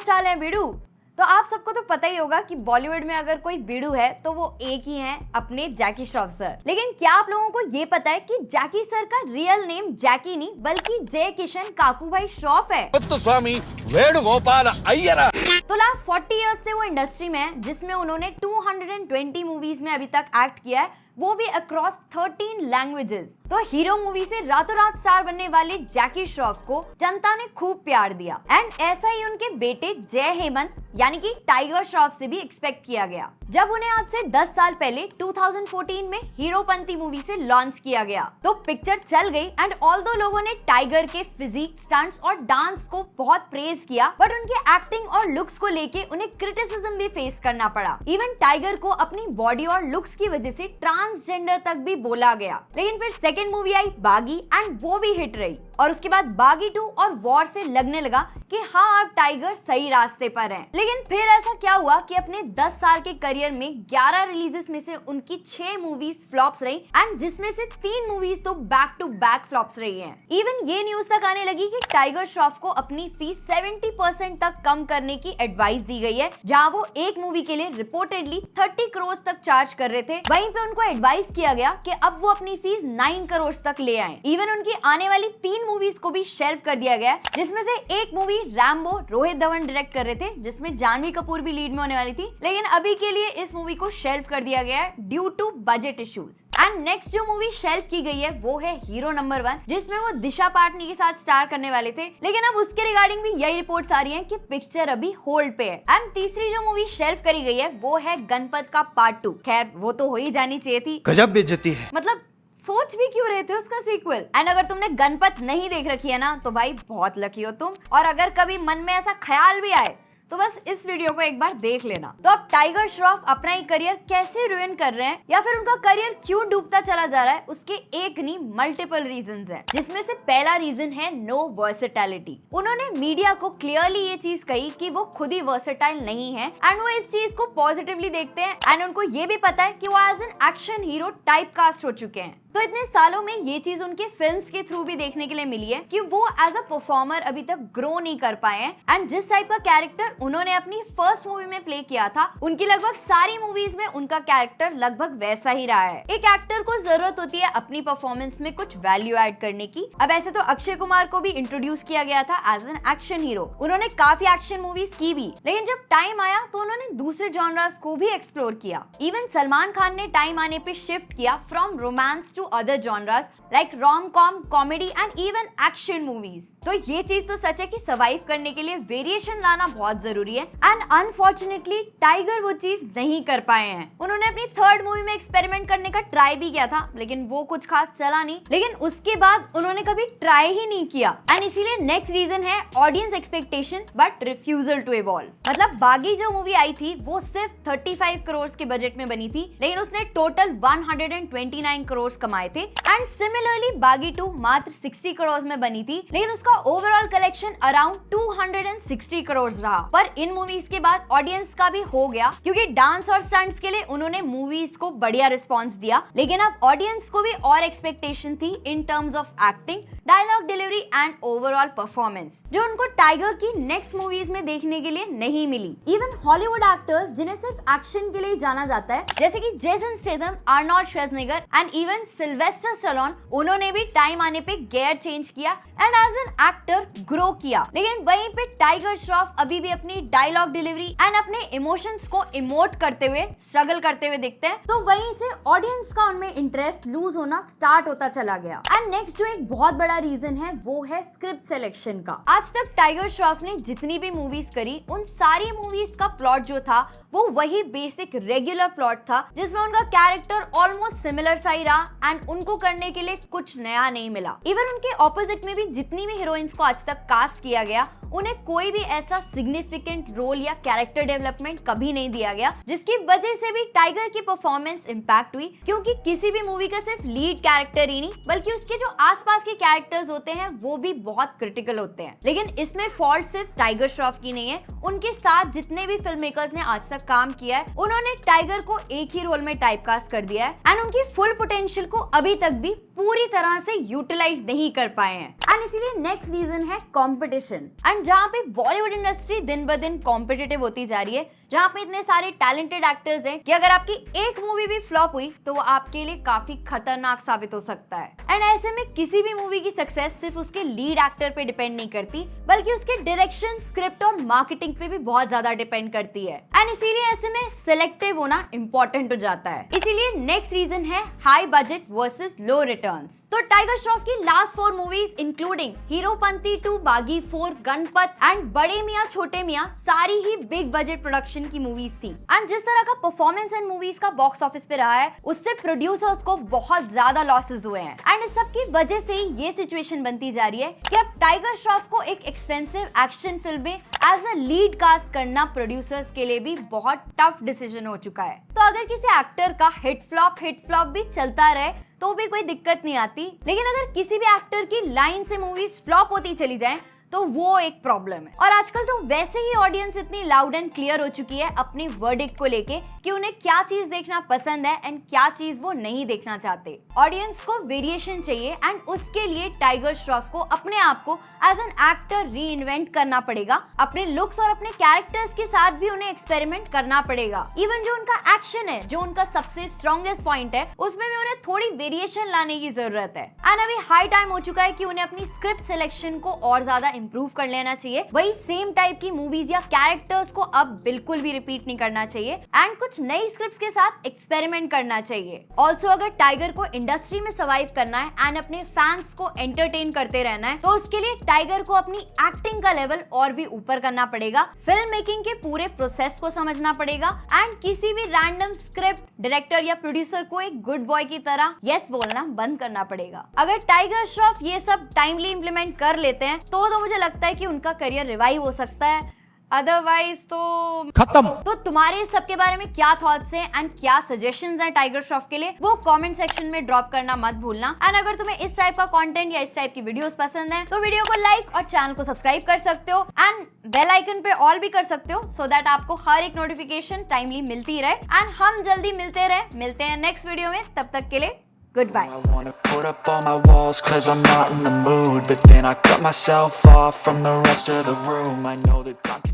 चाल है बीड़ू। तो आप सबको तो पता ही होगा कि बॉलीवुड में अगर कोई बीड़ू है तो वो एक ही हैं, अपने जैकी श्रॉफ सर। लेकिन क्या आप लोगों को ये पता है कि जैकी सर का रियल नेम जैकी नहीं बल्कि जय किशन काकूभाई श्रॉफ है। स्वामी वेणुगोपाल अय्यर। तो लास्ट 40 इयर्स से वो इंडस्ट्री में है, जिसमें उन्होंने 220 मूवीज में अभी तक एक्ट किया है, वो भी अक्रॉस 13 लैंग्वेजेस। तो हीरो मूवी से रातों रात स्टार बनने वाले जैकी श्रॉफ को जनता ने खूब प्यार दिया एंड ऐसा ही उनके बेटे जय हेमंत यानी कि टाइगर श्रॉफ से भी एक्सपेक्ट किया गया, जब उन्हें आज से 10 साल पहले 2014 में हीरोपंती मूवी से लॉन्च किया गया। तो पिक्चर चल गई एंड ऑल्दो लोगों ने टाइगर के फिजिक, स्टंट्स और डांस को बहुत प्रेज किया, बट उनके एक्टिंग और लुक्स को लेके उन्हें क्रिटिसिज्म भी फेस करना पड़ा। इवन टाइगर को अपनी बॉडी और लुक्स की वजह से ट्रांसजेंडर तक भी बोला गया। लेकिन फिर सेकंड मूवी आई बागी एंड वो भी हिट रही, और उसके बाद बागी 2 और वॉर से लगने लगा कि हाँ अब टाइगर सही रास्ते पर है। लेकिन फिर ऐसा क्या हुआ कि अपने 10 साल के करियर में 11 रिलीजेस में से उनकी 6 मूवीज फ्लॉप्स रही एंड जिसमें से 3 मूवीज तो बैक टू बैक फ्लॉप्स रही हैं। इवन ये न्यूज तक आने लगी कि टाइगर श्रॉफ को अपनी फीस 70% तक कम करने की एडवाइस दी गई है, जहां वो एक मूवी के लिए रिपोर्टेडली 30 करोड़ तक चार्ज कर रहे थे। वहीं पे उनको एडवाइस किया गया कि अब वो अपनी फीस 9 करोड़ तक ले आए। इवन उनकी आने वाली 3 मूवीज को भी शेल्फ कर दिया गया, जिसमें से एक movie Rambo Rohit Dhawan direct कर रहे थे, जिसमें जानवी कपूर भी लीड में होने वाली थी। लेकिन अभी के लिए इस मूवी को शेल्फ कर दिया गया है due to budget issues. And next जो मूवी शेल्फ की गई है वो है हीरो नंबर 1, जिसमें वो दिशा पाटनी के साथ स्टार करने वाले थे। लेकिन अब उसके रिगार्डिंग भी यही रिपोर्ट्स आ रही हैं कि पिक्चर अभी होल्ड पे है। एंड तीसरी जो मूवी शेल्फ करी गई है वो है गणपत का पार्ट 2। खैर वो तो हो ही जानी चाहिए थी, गजब बेइज्जती है। मतलब सोच भी क्यों रहे थे उसका सीक्वल। एंड अगर तुमने गणपत नहीं देख रखी है ना तो भाई बहुत लकी हो तुम, और अगर कभी मन में ऐसा ख्याल भी आए तो बस इस वीडियो को एक बार देख लेना। तो अब टाइगर श्रॉफ अपना ही करियर कैसे रुइन कर रहे हैं या फिर उनका करियर क्यों डूबता चला जा रहा है, उसके एक नहीं मल्टीपल रीजंस हैं, जिसमें से पहला रीजन है नो वर्सेटैलिटी। उन्होंने मीडिया को क्लियरली ये चीज कही कि वो खुद ही वर्सेटाइल नहीं है एंड वो इस चीज को पॉजिटिवली देखते हैं एंड उनको ये भी पता है कि वो as an action hero typecast हो चुके हैं। तो इतने सालों में ये चीज उनके फिल्म्स के थ्रू भी देखने के लिए मिली है कि वो एज अ परफॉर्मर अभी तक ग्रो नहीं कर पाए हैं एंड जिस टाइप का कैरेक्टर उन्होंने अपनी फर्स्ट मूवी में प्ले किया था, उनकी लगभग सारी मूवीज में उनका कैरेक्टर लगभग वैसा ही रहा है। एक एक्टर को जरूरत होती है अपनी परफॉर्मेंस में कुछ वैल्यू ऐड करने की। अब ऐसे तो अक्षय कुमार को भी इंट्रोड्यूस किया गया था एज एन एक्शन हीरो, उन्होंने काफी एक्शन मूवीज की भी, लेकिन जब टाइम आया तो उन्होंने दूसरे जॉनरास को भी एक्सप्लोर किया। इवन सलमान खान ने टाइम आने पे शिफ्ट किया from romance to other genres like rom-com, comedy and even action movies। तो ये चीज तो सच है कि सर्वाइव करने के लिए वेरिएशन लाना बहुत जरूरी है एंड अनफॉर्चुनेटली टाइगर वो चीज नहीं कर पाए हैं। उन्होंने अपनी थर्ड मूवी में एक्सपेरिमेंट करने का ट्राई भी किया था, लेकिन वो कुछ खास चला नहीं, लेकिन उसके बाद उन्होंने कभी ट्राई ही नहीं किया एंड इसीलिए नेक्स्ट रीजन है audience expectation but refusal to evolve. मतलब बागी जो मूवी आई थी वो सिर्फ 35 करोड़ के बजट में बनी थी, लेकिन उसने टोटल 129 करोड़ कमाए थे एंड सिमिलरली बागी 2 मात्र 60 करोड़ में बनी थी, लेकिन उसका ओवरऑल कलेक्शन अराउंड 260 करोड़ रहा। पर इन मूवीज के बाद ऑडियंस का भी हो गया, क्योंकि डांस और स्टंट्स के लिए उन्होंने मूवीज को बढ़िया रिस्पांस दिया, लेकिन अब ऑडियंस को भी और एक्सपेक्टेशन थी in terms of acting, dialogue delivery and overall performance, जो उनको टाइगर की नेक्स्ट मूवीज में देखने के लिए नहीं मिली। इवन हॉलीवुड एक्टर्स जिन्हें सिर्फ एक्शन के लिए जाना जाता है, जैसे कि Jason Statham, Arnold Schwarzenegger and even Sylvester Stallone, उन्होंने भी टाइम आने पे गियर चेंज किया and as an actor grow किया। लेकिन वहीं पे टाइगर श्रॉफ अभी भी अपनी डायलॉग डिलीवरी एंड अपने इमोशंस को इमोट करते हुए स्ट्रगल करते हुए दिखते हैं, तो वहीं से ऑडियंस का उनमें इंटरेस्ट लूज होना स्टार्ट होता चला गया। एंड नेक्स्ट जो एक बहुत बड़ा रीजन है वो है स्क्रिप्ट सिलेक्शन का। आज तक टाइगर श्रॉफ ने जितनी भी मूवीज करी, उन सारी मूवीज का प्लॉट जो था वो वही बेसिक रेगुलर प्लॉट था, जिसमें उनका कैरेक्टर ऑलमोस्ट सिमिलर सा ही रहा एंड उनको करने के लिए कुछ नया नहीं मिला। इवन उनके ऑपोजिट में भी जितनी भी हीरोइंस को आज तक कास्ट किया गया, उन्हें कोई भी ऐसा सिग्निफिकेंट रोल या कैरेक्टर डेवलपमेंट कभी नहीं दिया गया, जिसकी वजह से भी टाइगर की परफॉर्मेंस इंपैक्ट हुई, क्योंकि किसी भी मूवी का सिर्फ लीड कैरेक्टर ही नहीं बल्कि उसके जो आसपास के कैरेक्टर्स होते हैं वो भी बहुत क्रिटिकल होते हैं। लेकिन इसमें फॉल्ट सिर्फ टाइगर श्रॉफ की नहीं है, उनके साथ जितने भी फिल्म मेकर्स ने आज तक काम किया है, उन्होंने टाइगर को एक ही रोल में टाइपकास्ट कर दिया है एंड उनकी फुल पोटेंशियल को अभी तक भी पूरी तरह से यूटिलाइज नहीं कर पाए हैं। एंड इसीलिए नेक्स्ट रीजन है कंपटीशन। एंड जहाँ पे बॉलीवुड इंडस्ट्री दिन ब दिन कॉम्पिटिटिव होती जा रही है, जहाँ पे इतने सारे टैलेंटेड एक्टर्स हैं कि अगर आपकी एक मूवी भी फ्लॉप हुई तो वो आपके लिए काफी खतरनाक साबित हो सकता है। एंड ऐसे में किसी भी मूवी की सक्सेस सिर्फ उसके लीड एक्टर पे डिपेंड नहीं करती, बल्कि उसके डायरेक्शन, स्क्रिप्ट और मार्केटिंग पे भी बहुत ज्यादा डिपेंड करती है। एंड इसीलिए ऐसे में सिलेक्टिव होना इंपॉर्टेंट हो जाता है। इसीलिए नेक्स्ट रीजन है हाई बजट वर्सेस लो रिटर्न्स। तो टाइगर श्रॉफ की लास्ट 4 मूवीज इंक्लूडिंग हीरोपंती 2, बागी 4, गणपत एंड बड़े मियां छोटे मियां सारी ही बिग बजट प्रोडक्शन की मूवीज थी। एंड जिस तरह का परफॉर्मेंस इन मूवीज का बॉक्स ऑफिस पे रहा है, उससे प्रोड्यूसर्स को बहुत ज्यादा लॉसेस हुए हैं। एंड इस सब की वजह से ही ये सिचुएशन बनती जा रही है कि अब टाइगर श्रॉफ को एक एक्सपेंसिव एक्शन फिल्म में एज अ लीड कास्ट करना प्रोड्यूसर्स के लिए भी बहुत टफ डिसीजन हो चुका है। तो अगर किसी एक्टर का हिट फ्लॉप भी चलता रहे तो भी कोई दिक्कत नहीं आती, लेकिन अगर किसी भी एक्टर की लाइन से मूवीज फ्लॉप होती चली जाए तो वो एक प्रॉब्लम है। और आजकल तो वैसे ही ऑडियंस इतनी लाउड एंड क्लियर हो चुकी है अपने वर्डिक्ट को लेके कि उन्हें क्या चीज देखना पसंद है एंड क्या चीज वो नहीं देखना चाहते। ऑडियंस को वेरिएशन चाहिए एंड उसके लिए टाइगर श्रॉफ को अपने आप को एज एन एक्टर री इन्वेंट करना पड़ेगा। अपने लुक्स और अपने कैरेक्टर्स के साथ भी उन्हें एक्सपेरिमेंट करना पड़ेगा। इवन जो उनका एक्शन है, जो उनका सबसे स्ट्रॉन्गेस्ट पॉइंट है, उसमें भी उन्हें थोड़ी वेरिएशन लाने की जरूरत है। एंड अभी हाई टाइम हो चुका है कि उन्हें अपनी स्क्रिप्ट सिलेक्शन को और ज्यादा इंप्रूव कर लेना चाहिए। वही सेम टाइप की मूवीज या कैरेक्टर्स को अब बिल्कुल भी रिपीट नहीं करना चाहिए एंड कुछ नई स्क्रिप्ट्स के साथ एक्सपेरिमेंट करना चाहिए। ऑल्सो अगर टाइगर को इंडस्ट्री में सर्वाइव करना है एंड अपने फैंस को एंटरटेन करते रहना है, तो उसके लिए टाइगर को अपनी एक्टिंग का लेवल और भी ऊपर करना पड़ेगा, फिल्म मेकिंग के पूरे प्रोसेस को समझना पड़ेगा एंड किसी भी रैंडम स्क्रिप्ट डायरेक्टर या प्रोड्यूसर को एक गुड बॉय की तरह यस बोलना बंद करना पड़ेगा। अगर टाइगर श्रॉफ ये सब टाइमली इंप्लीमेंट कर लेते हैं तो मुझे लगता है कि उनका करियर रिवाइव हो सकता है, अदरवाइज तो खत्म। तो तुम्हारे सबके बारे में क्या थॉट्स हैं एंड क्या सजेशंस हैं टाइगर श्रॉफ के लिए, वो कमेंट सेक्शन में ड्रॉप करना मत भूलना। एंड अगर तुम्हें इस टाइप का कंटेंट या इस टाइप की वीडियोस पसंद है तो वीडियो को लाइक और चैनल को सब्सक्राइब कर सकते हो एंड बेल आइकन पे ऑल भी कर सकते हो, सो दैट आपको हर एक नोटिफिकेशन टाइमली मिलती रहे। एंड हम जल्दी मिलते हैं नेक्स्ट वीडियो में। तब तक के लिए goodbye. I wanna put up all my walls 'cause I'm not in the mood, but then I cut myself off from the rest of the room. I know that time can